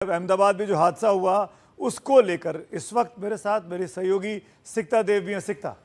अहमदाबाद में जो हादसा हुआ उसको लेकर इस वक्त मेरे साथ मेरे सहयोगी सिकता देव भी हैं। सिकता,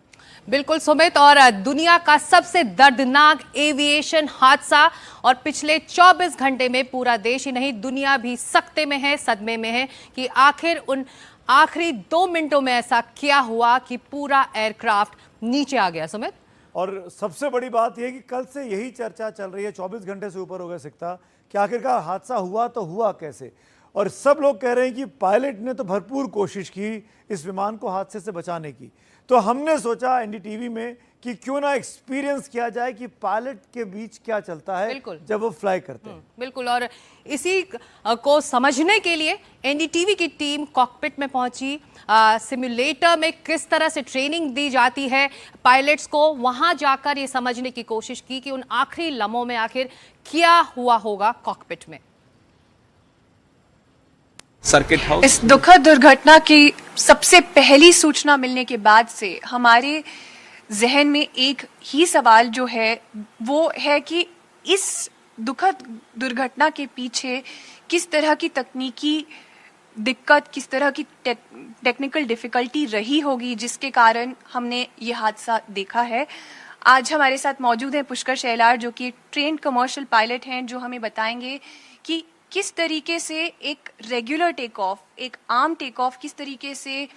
बिल्कुल सुमित, और दुनिया का सबसे दर्दनाक एविएशन हादसा, और पिछले 24 घंटे में पूरा देश ही नहीं दुनिया भी सख्ते में है, सदमे में है कि आखिर उन आखिरी 2 मिनटों में ऐसा क्या हुआ कि पूरा एयरक्राफ्ट नीचे आ गया। सुमित, और सबसे बड़ी बात यह कि कल से यही चर्चा चल रही है, 24 घंटे से ऊपर हो गए सिकता, कि आखिरकार हादसा हुआ तो हुआ कैसे। और सब लोग कह रहे हैं कि पायलट ने तो भरपूर कोशिश की इस विमान को हादसे से बचाने की। तो हमने सोचा एनडीटीवी में कि क्यों ना एक्सपीरियंस किया जाए कि पायलट के बीच क्या चलता है जब वो फ्लाई करते हैं। बिल्कुल, और इसी को समझने के लिए एनडीटीवी की टीम कॉकपिट में पहुंची। सिमुलेटर में किस तरह से ट्रेनिंग दी जाती है पायलट्स को, वहां जाकर ये समझने की कोशिश की कि उन आखिरी लम्हों में आखिर क्या हुआ होगा कॉकपिट में। Circuit house. इस दुखद दुर्घटना की सबसे पहली सूचना मिलने के बाद से हमारे जहन में एक ही सवाल जो है वो है कि इस दुखद दुर्घटना के पीछे किस तरह की तकनीकी दिक्कत, किस तरह की टेक्निकल डिफिकल्टी रही होगी जिसके कारण हमने ये हादसा देखा है। आज हमारे साथ मौजूद हैं पुष्कर शेलार, जो कि ट्रेन्ड कमर्शियल पायलट हैं, जो हमें बताएंगे कि किस तरीके से एक रेगुलर टेक ऑफ, एक आम टेक ऑफ किस तरीके से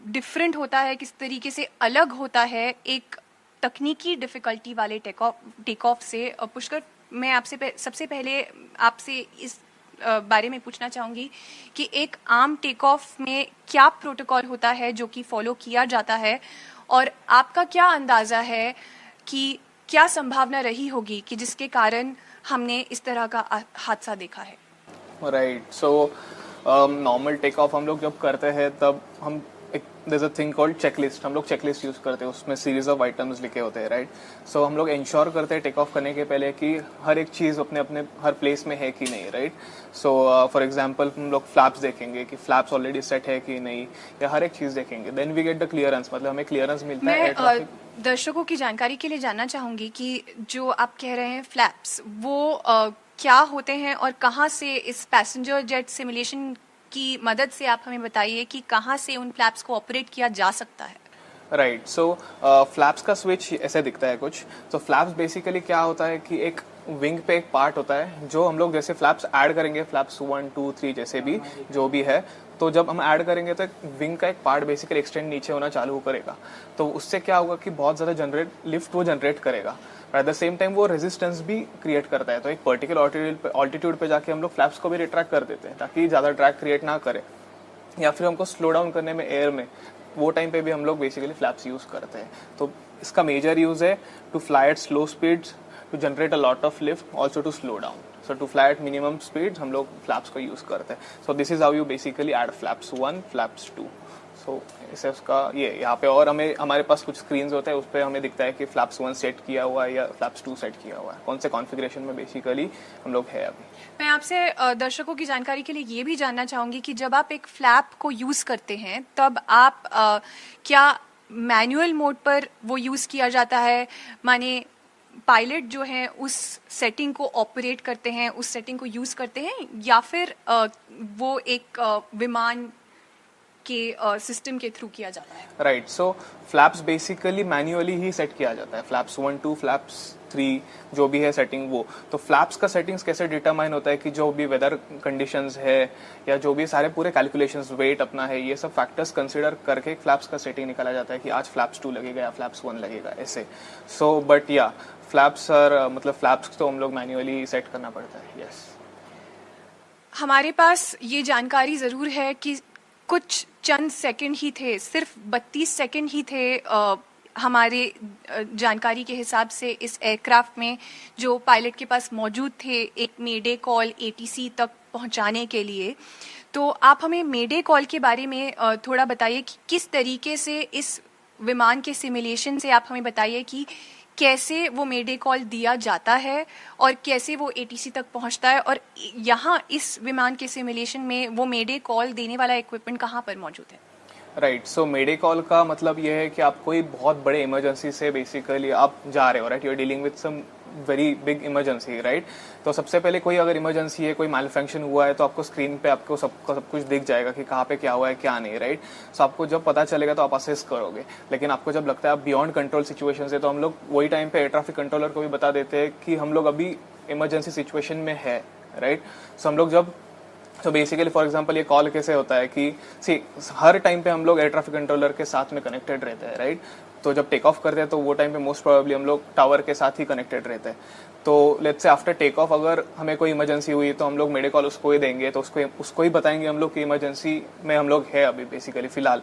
डिफरेंट होता है, किस तरीके से अलग होता है एक तकनीकी डिफिकल्टी वाले टेक ऑफ से। पुष्कर, मैं आपसे सबसे पहले आपसे इस बारे में पूछना चाहूँगी कि एक आम टेक ऑफ में क्या प्रोटोकॉल होता है जो कि फॉलो किया जाता है, और आपका क्या अंदाज़ा है कि क्या संभावना रही होगी कि जिसके कारण हमने इस तरह का हादसा देखा है। Right, so normal take off हम लोग जब करते हैं तब हम एक there is a thing called checklist, हम लोग चेकलिस्ट यूज करते हैं, उसमें सीरीज ऑफ आइटम्स लिखे होते हैं। राइट, सो हम लोग इंश्योर करते हैं टेक ऑफ करने के पहले कि हर एक चीज़ अपने अपने हर प्लेस में है कि नहीं। राइट, सो फॉर एग्जांपल हम लोग फ्लैप्स देखेंगे कि फ्लैप्स ऑलरेडी सेट है कि नहीं, या हर एक चीज़ देखेंगे। Then we get the clearance, मतलब हमें क्लियरेंस मिलता है। दर्शकों की जानकारी के लिए जानना चाहूंगी कि जो आप कह रहे हैं फ्लैप्स, वो क्या होते हैं और कहाँ से इस पैसेंजर जेट सिमुलेशन की मदद से आप हमें बताइए कि कहाँ से उन फ्लैप्स को ऑपरेट किया जा सकता है। राइट, सो फ्लैप्स का स्विच ऐसे दिखता है कुछ। तो फ्लैप्स बेसिकली क्या होता है कि एक विंग पे एक पार्ट होता है जो हम लोग जैसे फ्लैप्स ऐड करेंगे, फ्लैप्स 1, 2, 3 जैसे भी जो भी है, तो जब हम ऐड करेंगे तो विंग का एक पार्ट बेसिकली एक्सटेंड नीचे होना चालू करेगा। तो उससे क्या होगा कि बहुत ज़्यादा लिफ्ट वो जनरेट करेगा, एट द सेम टाइम वो रेजिस्टेंस भी क्रिएट करता है। तो एक पर्टिकुलर ऑल्टीट्यूड पे जाके हम लोग फ्लैप्स को भी रिट्रैक्ट कर देते हैं ताकि ज़्यादा ड्रैग क्रिएट ना करे, या फिर हमको स्लो डाउन करने में एयर में वो टाइम पे भी हम लोग बेसिकली फ्लैप्स यूज़ करते हैं। तो इसका मेजर यूज़ है to fly at slow speeds, to generate a lot of lift, also to slow down. So to fly at minimum speed हम लोग फ्लैप्स को यूज़ करते हैं। So this is how you basically add flaps 1, flaps 2। सो इसे उसका ये यहाँ पे, और हमारे पास कुछ स्क्रीन्स होते हैं, उस पर हमें दिखता है कि फ्लैप्स 1 सेट किया हुआ है या फ्लैप्स 2 सेट किया हुआ है, कौन से कॉन्फ़िगरेशन में बेसिकली हम लोग है अभी। मैं आपसे दर्शकों की जानकारी के लिए ये भी जानना चाहूँगी कि जब आप एक फ्लैप को यूज़ करते हैं तब आप क्या मैनुअल मोड पर वो यूज़ किया जाता है, माने पायलट जो है उस सेटिंग को ऑपरेट करते हैं, उस सेटिंग को यूज़ करते हैं, या फिर वो एक विमान के सिस्टम के थ्रू किया जाता है। राइट, सो फ्लैप्स बेसिकली मैन्युअली ही सेट किया जाता है, फ्लैप्स 1, 2, फ्लैप्स 3 जो भी है सेटिंग वो। तो फ्लैप्स का सेटिंग्स कैसे डिटरमाइन होता है कि जो भी वेदर कंडीशंस है या जो भी सारे पूरे कैलकुलेशंस, वेट अपना है, ये सब फैक्टर्स कंसीडर करके फ्लैप्स का सेटिंग निकाला जाता है कि आज फ्लैप्स 2 लगेगा या फ्लैप्स 1 लगेगा ऐसे। सो बट या फ्लैप्स मतलब फ्लैप्स तो हम लोग मैन्युअली सेट करना पड़ता है। यस, हमारे पास ये जानकारी ज़रूर है कि कुछ चंद सेकंड ही थे, सिर्फ 32 सेकंड ही थे हमारे जानकारी के हिसाब से इस एयरक्राफ्ट में जो पायलट के पास मौजूद थे एक मेडे कॉल एटीसी तक पहुंचाने के लिए। तो आप हमें मेडे कॉल के बारे में थोड़ा बताइए कि किस तरीके से इस विमान के सिमुलेशन से आप हमें बताइए कि कैसे वो मेडे कॉल दिया जाता है और कैसे वो एटीसी तक पहुंचता है, और यहाँ इस विमान के सिमुलेशन में वो मेडे कॉल देने वाला इक्विपमेंट कहाँ पर मौजूद है। राइट, सो मेडे कॉल का मतलब ये है कि आप कोई बहुत बड़े इमरजेंसी से बेसिकली आप जा रहे हो, right, you are dealing with some very big emergency, right? तो सबसे पहले कोई अगर इमरजेंसी है, कोई मैल्फंक्शन हुआ है, तो आपको स्क्रीन पे आपको सब कुछ दिख जाएगा कि कहाँ पे क्या हुआ है क्या नहीं, राइट? सो आपको जब पता चलेगा तो आप असेस करोगे। लेकिन आपको जब लगता है आप बियॉन्ड कंट्रोल सिचुएशन है, तो हम लोग वही टाइम पे एयर ट्रैफिक कंट्रोलर को भी बता देते हैं कि हम लोग अभी इमरजेंसी सिचुएशन में है, राइट? सो हम लोग जब तो बेसिकली फॉर एग्जांपल ये कॉल कैसे होता है कि हर टाइम पे हम लोग एयर ट्रैफिक कंट्रोलर के साथ में कनेक्टेड रहते हैं, राइट? तो जब टेक ऑफ करते हैं तो वो टाइम पे मोस्ट प्रोबेबली हम लोग टावर के साथ ही कनेक्टेड रहते हैं। तो let's say after take off अगर हमें कोई इमरजेंसी हुई तो हम लोग मेडे कॉल उसको ही देंगे, तो उसको ही बताएंगे हम लोग कि इमरजेंसी में हम लोग है अभी बेसिकली फिलहाल,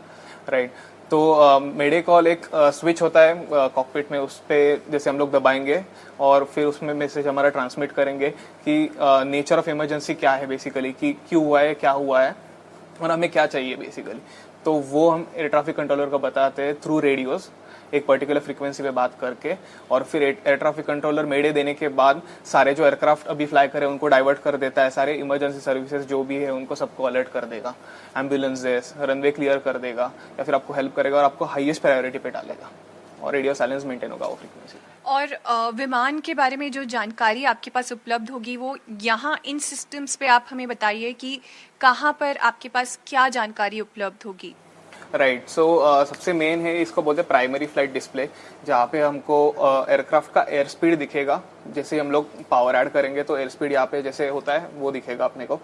राइट? तो मेडे कॉल एक स्विच होता है कॉकपिट में, उस पर जैसे हम लोग दबाएंगे और फिर उसमें मैसेज हमारा ट्रांसमिट करेंगे कि नेचर ऑफ इमरजेंसी क्या है बेसिकली, कि क्यों हुआ है, क्या हुआ है और हमें क्या चाहिए बेसिकली। तो वो हम एयर ट्रैफिक कंट्रोलर को बताते हैं थ्रू रेडियोज, एक पर्टिकुलर फ्रीक्वेंसी पे बात करके। और फिर एयर ट्रैफिक कंट्रोलर मेडे देने के बाद सारे जो एयरक्राफ्ट अभी फ्लाई करे उनको डाइवर्ट कर देता है, सारे इमरजेंसी सर्विसेज जो भी है उनको सबको अलर्ट कर देगा, एम्बुलेंसेस, रनवे क्लियर कर देगा या फिर आपको हेल्प करेगा और आपको हाईएस्ट प्रायोरिटी पे डालेगा और रेडियो साइलेंस मेंटेन होगा वो फ्रीक्वेंसी। और विमान के बारे में जो जानकारी आपके पास उपलब्ध होगी वो यहाँ इन सिस्टम्स पे आप हमें बताइए कि कहाँ पर आपके पास क्या जानकारी उपलब्ध होगी। राइट, सो सबसे मेन है, इसको बोलते हैं प्राइमरी फ्लाइट डिस्प्ले, जहाँ पे हमको एयरक्राफ्ट का एयर स्पीड दिखेगा। जैसे हम लोग पावर ऐड करेंगे तो एयर स्पीड यहाँ पे जैसे होता है वो दिखेगा अपने को।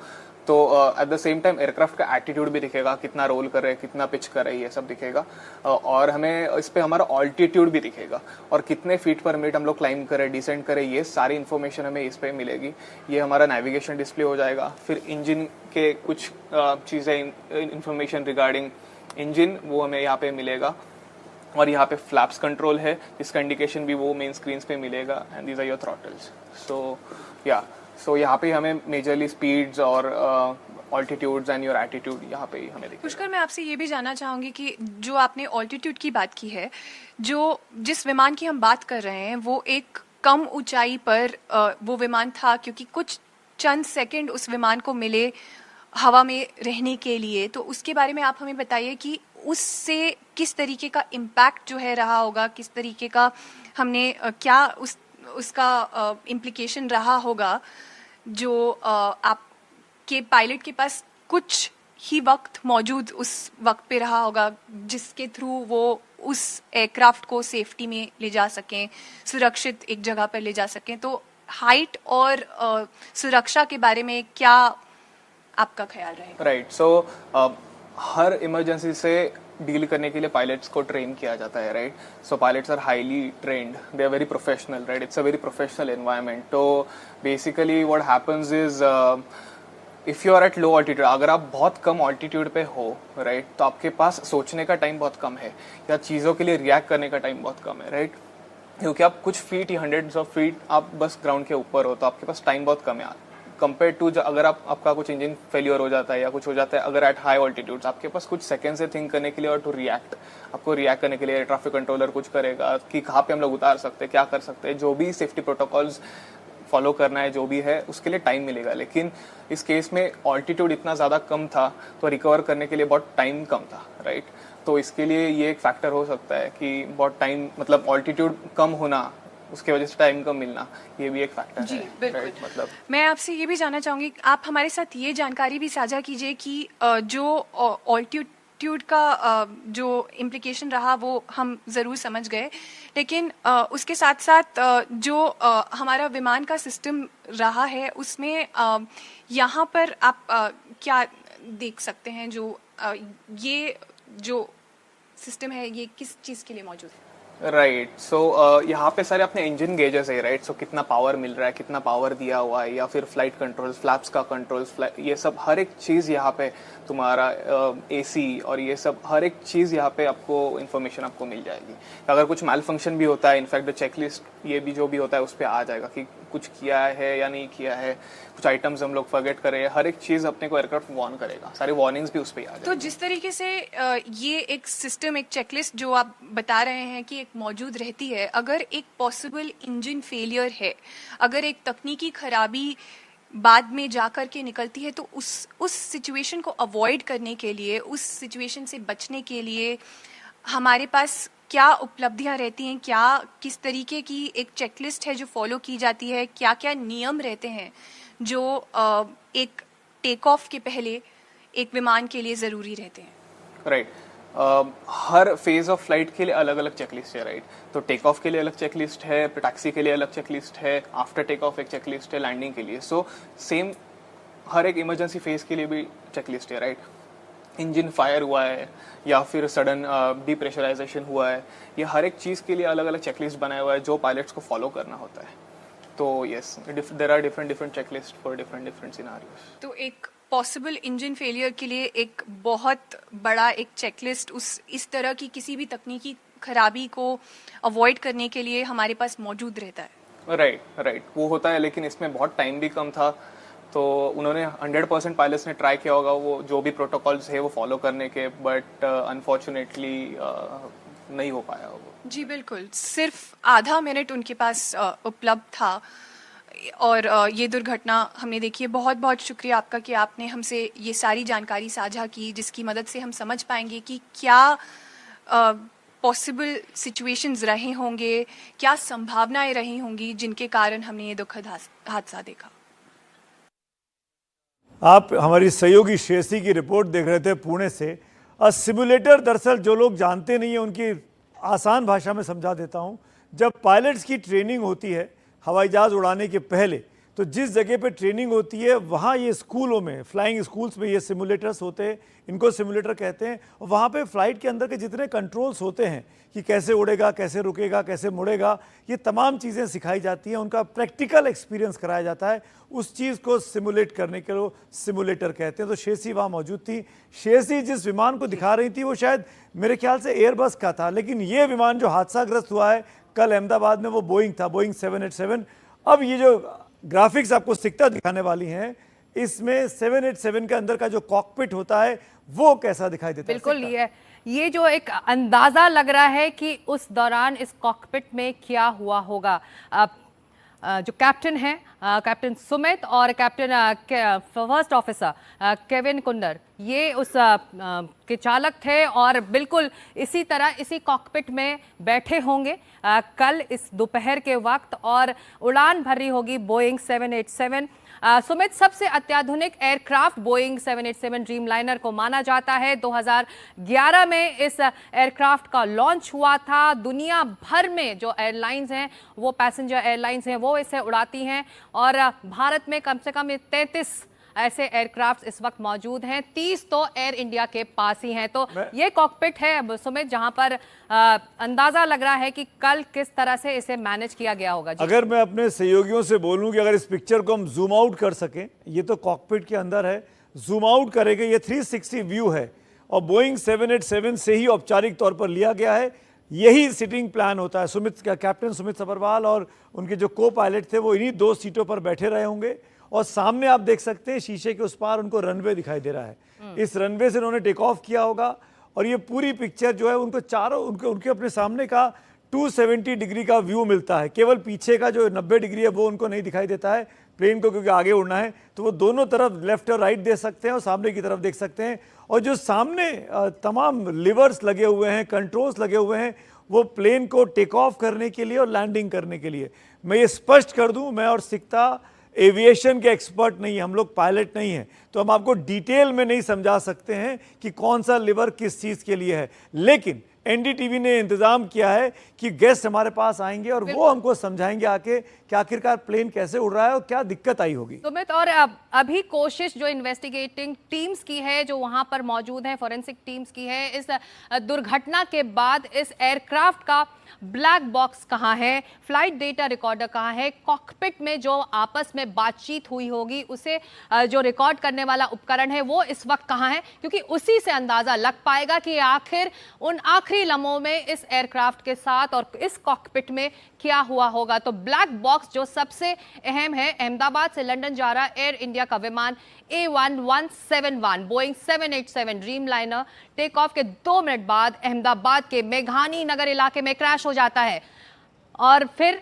तो at the same time aircraft का एटीट्यूड भी दिखेगा, कितना रोल कर रहे हैं, कितना पिच कर रही है, सब दिखेगा। और हमें इस पे हमारा ऑल्टीट्यूड भी दिखेगा और कितने फीट पर मिनट हम लोग क्लाइंब करें, डिसेंड करें, ये सारी इन्फॉर्मेशन हमें इस पे मिलेगी। ये हमारा नेविगेशन डिस्प्ले हो जाएगा। फिर इंजन के कुछ चीज़ें, इन्फॉर्मेशन रिगार्डिंग इंजन वो हमें यहाँ पे मिलेगा। और यहाँ पे फ्लैप्स कंट्रोल है, इसका इंडिकेशन भी वो मेन स्क्रीन पे मिलेगा। And these are your throttles. So यहाँ पे हमें मेजरली स्पीड्स और ऑल्टीट्यूड्स एंड योर एटीट्यूड यहाँ पे हमें दिखेगा। पुष्कर, मैं आपसे ये भी जानना चाहूंगी कि जो आपने ऑल्टीट्यूड की बात की है, जिस विमान की हम बात कर रहे हैं वो एक कम ऊंचाई पर वो विमान था, क्योंकि कुछ चंद सेकंड उस विमान को मिले हवा में रहने के लिए। तो उसके बारे में आप हमें बताइए कि उससे किस तरीके का इम्पैक्ट जो है रहा होगा, किस तरीके का हमने क्या उसका इम्प्लीकेशन रहा होगा, जो आपके पायलट के पास कुछ ही वक्त मौजूद उस वक्त पे रहा होगा जिसके थ्रू वो उस एयरक्राफ्ट को सेफ्टी में ले जा सकें, सुरक्षित एक जगह पर ले जा सकें। तो हाइट और सुरक्षा के बारे में क्या आपका ख्याल रहेगा? राइट, सो हर इमरजेंसी से डील करने के लिए पायलट्स को ट्रेन किया जाता है, right? So pilots are highly trained, they are very professional, right? It's a very professional environment. तो basically what happens is if you are at low altitude, अगर आप बहुत कम ऑल्टीट्यूड पे हो, राइट, तो आपके पास सोचने का टाइम बहुत कम है या चीज़ों के लिए रिएक्ट करने का टाइम बहुत कम है, राइट? क्योंकि आप कुछ फीट या हंड्रेड्स ऑफ फीट आप बस ग्राउंड के ऊपर हो, तो आपके पास टाइम बहुत कम है कंपेयर टू अगर आपका कुछ इंजन फेलियर हो जाता है या कुछ हो जाता है अगर एट हाई ऑल्टीट्यूड्स, आपके पास कुछ सेकंड से थिंक करने के लिए और टू रिएक्ट, आपको रिएक्ट करने के लिए ट्रैफिक कंट्रोलर कुछ करेगा कि कहाँ पे हम लोग उतार सकते हैं, क्या कर सकते हैं, जो भी सेफ्टी प्रोटोकॉल्स फॉलो करना है, जो भी है उसके लिए टाइम मिलेगा। लेकिन इस केस में ऑल्टीट्यूड इतना ज़्यादा कम था तो रिकवर करने के लिए बहुत टाइम कम था, राइट? तो इसके लिए ये एक फैक्टर हो सकता है कि बहुत टाइम, मतलब ऑल्टीट्यूड कम होना, उसके वजह से टाइम कम मिलना, ये भी एक फैक्टर है। बिल्कुल। मतलब मैं आपसे ये भी जानना चाहूंगी, आप हमारे साथ ये जानकारी भी साझा कीजिए कि जो ऑल्टीट्यूड का जो इम्प्लीकेशन रहा वो हम ज़रूर समझ गए, लेकिन उसके साथ साथ जो हमारा विमान का सिस्टम रहा है उसमें यहाँ पर आप क्या देख सकते हैं, जो ये जो सिस्टम है ये किस चीज़ के लिए मौजूद है? राइट, सो यहाँ पे सारे अपने इंजन गेजेस है, राइट? सो कितना पावर मिल रहा है, कितना पावर दिया हुआ है, या फिर फ्लाइट कंट्रोल्स, फ्लैप्स का कंट्रोल्स, ये सब हर एक चीज़ यहाँ पे तुम्हारा एसी और ये सब हर एक चीज़ यहाँ पे आपको इन्फॉर्मेशन आपको मिल जाएगी। अगर कुछ मैल फंक्शन भी होता है, इनफैक्ट द चेकलिस्ट ये भी जो भी होता है उस पर आ जाएगा कि कुछ किया है या नहीं किया है, कुछ आइटम्स हम लोग फॉरगेट करें, हर एक चीज़ अपने को एयरक्राफ्ट वार्न करेगा, सारी वार्निंग्स भी उस पर आ जाएगी। तो जिस तरीके से ये एक सिस्टम, एक चेकलिस्ट जो आप बता रहे हैं कि एक मौजूद रहती है, अगर एक पॉसिबल इंजन फेलियर है, अगर एक तकनीकी खराबी बाद में जाकर के निकलती है, तो उस सिचुएशन को अवॉइड करने के लिए, उस सिचुएशन से बचने के लिए हमारे पास क्या उपलब्धियां रहती हैं, क्या किस तरीके की एक चेकलिस्ट है जो फॉलो की जाती है, क्या क्या नियम रहते हैं जो एक टेक ऑफ के पहले एक विमान के लिए ज़रूरी रहते हैं? Right her phase of flight के लिए अलग अलग चेकलिस्ट है, राइट? तो टेक ऑफ के लिए अलग चेकलिस्ट है, टैक्सी के लिए अलग चेकलिस्ट है, आफ्टर टेक ऑफ एक चेकलिस्ट है, लैंडिंग के लिए। सो सेम हर एक इमरजेंसी फेज के लिए भी चेकलिस्ट है, राइट? इंजन फायर हुआ है या फिर सडन डिप्रेशराइजेशन हुआ है, ये हर एक चीज़ के लिए अलग अलग चेकलिस्ट बनाया हुआ है जो पायलट्स को फॉलो करना होता है। तो yes, there are different checklist for different scenarios. तो एक पॉसिबल इंजन फेलियर के लिए एक बहुत बड़ा एक चेकलिस्ट इस तरह की किसी भी तकनीकी खराबी को अवॉइड करने के लिए हमारे पास मौजूद रहता है। राइट वो होता है, लेकिन इसमें बहुत टाइम भी कम था, तो उन्होंने 100% पायलट्स ने ट्राई किया होगा वो जो भी प्रोटोकॉल्स है वो फॉलो करने के, बट अनफॉर्चुनेटली नहीं हो पाया वो। जी बिल्कुल, सिर्फ आधा मिनट उनके पास उपलब्ध था और ये दुर्घटना हमने देखी है। बहुत बहुत शुक्रिया आपका कि आपने हमसे ये सारी जानकारी साझा की, जिसकी मदद से हम समझ पाएंगे कि क्या पॉसिबल सिचुएशंस रहे होंगे, क्या संभावनाएं रही होंगी जिनके कारण हमने ये दुखद हादसा देखा। आप हमारी सहयोगी श्रेयसी की रिपोर्ट देख रहे थे पुणे से। सिमुलेटर दरअसल जो लोग जानते नहीं हैं उनकी आसान भाषा में समझा देता हूं। जब पायलट्स की ट्रेनिंग होती है हवाई जहाज़ उड़ाने के पहले, तो जिस जगह पे ट्रेनिंग होती है वहाँ ये स्कूलों में, फ्लाइंग स्कूल्स में ये सिमुलेटर्स होते हैं, इनको सिमुलेटर कहते हैं। और वहाँ पे फ्लाइट के अंदर के जितने कंट्रोल्स होते हैं कि कैसे उड़ेगा, कैसे रुकेगा, कैसे मुड़ेगा, ये तमाम चीज़ें सिखाई जाती हैं, उनका प्रैक्टिकल एक्सपीरियंस कराया जाता है। उस चीज़ को सिमुलेट करने के लिए सिमुलेटर कहते हैं। तो श्रेयसी वहाँ मौजूद थी। श्रेयसी जिस विमान को दिखा रही थी वो शायद मेरे ख्याल से एयरबस का था, लेकिन ये विमान जो हादसाग्रस्त हुआ है कल अहमदाबाद में वो बोइंग था, बोइंग 787। अब ये जो ग्राफिक्स आपको सिक्ता दिखाने वाली हैं, इसमें 787 के अंदर का जो कॉकपिट होता है वो कैसा दिखाई देता है? बिल्कुल, ये जो एक अंदाजा लग रहा है कि उस दौरान इस कॉकपिट में क्या हुआ होगा। जो कैप्टन है, कैप्टन सुमित और कैप्टन फर्स्ट ऑफिसर केविन कुंडर, ये उस के चालक थे और बिल्कुल इसी तरह इसी कॉकपिट में बैठे होंगे कल इस दोपहर के वक्त, और उड़ान भरी होगी बोइंग 787। सुमित सबसे अत्याधुनिक एयरक्राफ्ट बोइंग 787 ड्रीम लाइनर को माना जाता है। 2011 में इस एयरक्राफ्ट का लॉन्च हुआ था। दुनिया भर में जो एयरलाइंस हैं, वो पैसेंजर एयरलाइंस हैं, वो इसे उड़ाती हैं, और भारत में कम से कम 33 ऐसे एयरक्राफ्ट इस वक्त मौजूद हैं। 30 तो एयर इंडिया के पास ही हैं। तो ये कॉकपिट है सुमित, जहां पर अंदाजा लग रहा है कि कल किस तरह से इसे मैनेज किया गया होगा। अगर मैं अपने सहयोगियों से बोलूं कि अगर इस पिक्चर को हम जूम आउट कर सकें, ये तो कॉकपिट के अंदर है, जूम आउट करेंगे, ये 360 व्यू है और बोइंग 787 से ही औपचारिक तौर पर लिया गया है। यही सिटिंग प्लान होता है। कैप्टन सुमित सभरवाल और उनके जो को पायलट थे वो इन्हीं 2 सीटों पर बैठे रहे होंगे, और सामने आप देख सकते हैं शीशे के उस पार उनको रनवे दिखाई दे रहा है। इस रनवे से उन्होंने टेक ऑफ किया होगा, और ये पूरी पिक्चर जो है उनको चारों उनके अपने सामने का 270 डिग्री का व्यू मिलता है। केवल पीछे का जो 90 डिग्री है वो उनको नहीं दिखाई देता है प्लेन को, क्योंकि आगे उड़ना है, तो वो दोनों तरफ लेफ्ट और राइट देख सकते हैं और सामने की तरफ देख सकते हैं। और जो सामने तमाम लिवर्स लगे हुए हैं, कंट्रोल्स लगे हुए हैं, वो प्लेन को टेक ऑफ करने के लिए और लैंडिंग करने के लिए। मैं ये स्पष्ट कर दूं, मैं और सिक्ता एविएशन के एक्सपर्ट नहीं है, हम लोग पायलट नहीं हैं, तो हम आपको डिटेल में नहीं समझा सकते हैं कि कौन सा लिवर किस चीज़ के लिए है। लेकिन एनडीटीवी ने इंतजाम किया है कि गेस्ट हमारे पास आएंगे और वो हमको समझाएंगे आके कि आखिरकार प्लेन कैसे उड़ रहा है और क्या दिक्कत आई होगी। सुमित, और अभी कोशिश जो इन्वेस्टिगेटिंग टीम्स की है, जो वहां पर मौजूद है, फॉरेंसिक टीम्स की है, इस दुर्घटना के बाद इस एयरक्राफ्ट का ब्लैक बॉक्स कहाँ है, फ्लाइट डेटा रिकॉर्डर कहाँ है, कॉकपिट में जो आपस में बातचीत हुई होगी उसे जो रिकॉर्ड करने वाला उपकरण है वो इस वक्त कहाँ है, क्योंकि उसी से अंदाजा लग पाएगा कि आखिर उन आखिरी लम्हों में इस एयरक्राफ्ट के साथ और इस कॉकपिट में क्या हुआ होगा। तो ब्लैक बॉक्स जो सबसे अहम है, अहमदाबाद से लंदन जा रहा एयर इंडिया का विमान A1171 Boeing 787 Dreamliner take off के 2 मिनट बाद अहमदाबाद के मेघानी नगर इलाके में क्रैश हो जाता है, और फिर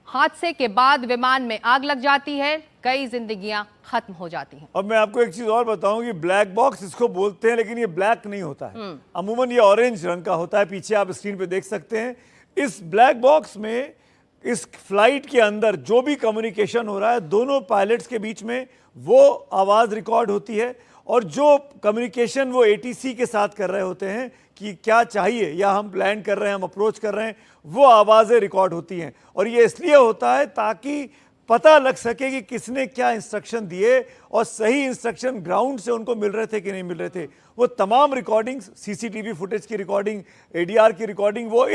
हादसे के बाद विमान में आग लग जाती है। कई जिंदगियां खत्म हो जाती हैं। और मैं आपको एक चीज और बताऊं कि ब्लैक बॉक्स इसको बोलते हैं, लेकिन ये ब्लैक नहीं होता है, अमूमन ये ऑरेंज रंग का होता है। पीछे आप स्क्रीन पे देख सकते हैं। इस ब्लैक बॉक्स में इस फ्लाइट के अंदर जो भी कम्युनिकेशन हो रहा है दोनों पायलट्स के बीच में, वो आवाज रिकॉर्ड होती है, और जो कम्युनिकेशन वो एटीसी के साथ कर रहे होते हैं कि क्या चाहिए, या हम लैंड कर रहे हैं, हम अप्रोच कर रहे हैं, वो आवाज़ें रिकॉर्ड होती हैं। और ये इसलिए होता है ताकि पता लग सके कि किसने क्या इंस्ट्रक्शन दिए और सही इंस्ट्रक्शन ग्राउंड से उनको मिल रहे थे कि नहीं मिल रहे थे। वो तमाम रिकॉर्डिंग्स, सीसीटीवी फुटेज की रिकॉर्डिंग, एडीआर की रिकॉर्डिंग, वो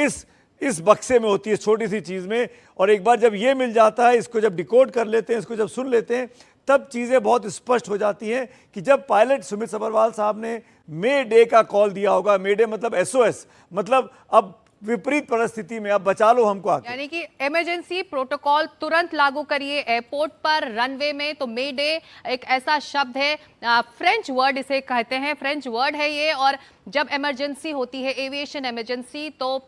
इस बक्से में होती है, छोटी सी चीज़ में। और एक बार जब ये मिल जाता है, इसको जब डिकोड कर लेते हैं, इसको जब सुन लेते हैं, तब चीज़ें बहुत स्पष्ट हो जाती हैं कि जब पायलट सुमित सभरवाल साहब ने मे डे का कॉल दिया होगा, मे डे मतलब एसओएस, मतलब अब विपरीत परिस्थिति में अब बचा लो हमको आके, यानी कि इमरजेंसी प्रोटोकॉल तुरंत लागू करिए एयरपोर्ट पर, रनवे में। तो मे डे एक ऐसा शब्द है, फ्रेंच वर्ड इसे कहते हैं, फ्रेंच वर्ड है ये। और जब इमरजेंसी होती है, एविएशन इमरजेंसी, तो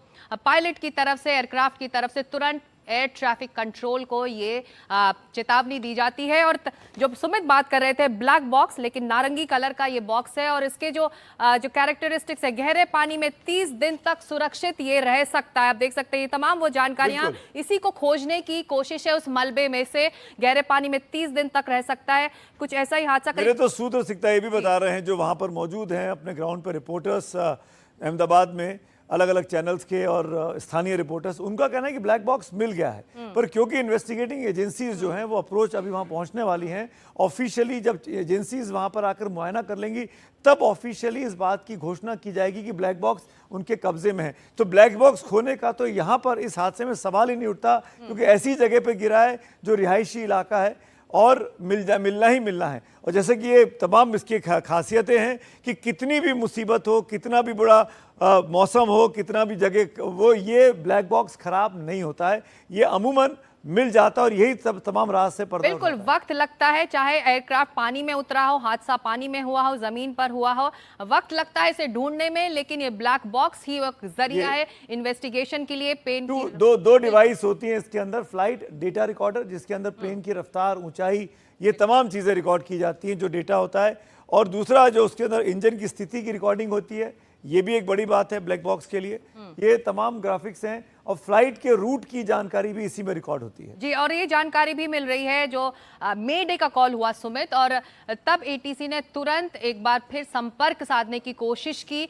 पायलट की तरफ से, एयरक्राफ्ट की तरफ से तुरंत एयर ट्रैफिक कंट्रोल को ये चेतावनी दी जाती है। और जो सुमित बात कर रहे थे ब्लैक बॉक्स, लेकिन नारंगी कलर का ये बॉक्स है, और इसके जो कैरेक्टरिस्टिक्स है, गहरे पानी में 30 दिन तक सुरक्षित ये रह सकता है। आप देख सकते हैं ये तमाम वो जानकारियां, इसी को खोजने की कोशिश है। उस मलबे में से गहरे पानी में 30 दिन तक रह सकता है। कुछ ऐसा ही हादसा मेरे तो सूत्र सिकता ये भी बता रहे हैं जो वहां पर मौजूद हैं अपने ग्राउंड पर रिपोर्टर्स अहमदाबाद में, अलग अलग चैनल्स के और स्थानीय रिपोर्टर्स, उनका कहना है कि ब्लैक बॉक्स मिल गया है, पर क्योंकि इन्वेस्टिगेटिंग एजेंसीज जो हैं वो अप्रोच अभी वहां पहुंचने वाली हैं, ऑफिशियली जब एजेंसीज वहां पर आकर मुआयना कर लेंगी तब ऑफिशियली इस बात की घोषणा की जाएगी कि ब्लैक बॉक्स उनके कब्जे में है। तो ब्लैक बॉक्स खोने का तो यहाँ पर इस हादसे में सवाल ही नहीं उठता, क्योंकि ऐसी जगह पर गिरा है जो रिहायशी इलाका है और मिलना ही मिलना है। और जैसे कि ये तमाम इसकी खासियतें हैं कि कितनी भी मुसीबत हो, कितना भी बुरा मौसम हो, कितना भी जगह, वो ये ब्लैक बॉक्स खराब नहीं होता है, ये अमूमन मिल जाता है। और यही सब तमाम राज से पर्दा बिल्कुल वक्त लगता है, चाहे एयरक्राफ्ट पानी में उतरा हो, हादसा पानी में हुआ हो, जमीन पर हुआ हो, वक्त लगता है इसे ढूंढने में, लेकिन ये ब्लैक बॉक्स ही एक जरिया है इन्वेस्टिगेशन के लिए। पेन दो डिवाइस होती हैं इसके अंदर, फ्लाइट डेटा रिकॉर्डर जिसके अंदर प्लेन की रफ्तार, ऊंचाई, ये तमाम चीजें रिकॉर्ड की जाती हैं जो डेटा होता है, और दूसरा जो उसके अंदर इंजन की स्थिति की रिकॉर्डिंग होती है, ये भी एक बड़ी बात है ब्लैक बॉक्स के लिए। ये तमाम ग्राफिक्स हैं, और फ्लाइट के रूट की जानकारी भी इसी में रिकॉर्ड होती है जी। और ये जानकारी भी मिल रही है जो मे डे का कॉल हुआ सुमित, और तब एटीसी ने तुरंत एक बार फिर संपर्क साधने की कोशिश की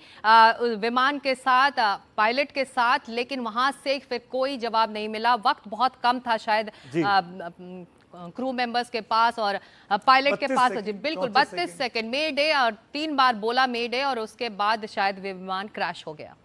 विमान के साथ, पायलट के साथ, लेकिन वहां से फिर कोई जवाब नहीं मिला। वक्त बहुत कम था शायद क्रू मेंबर्स के पास और पायलट के पास। बिल्कुल 32 सेकंड मे डे, और 3 बार बोला मे डे, और उसके बाद शायद विमान क्रैश हो गया।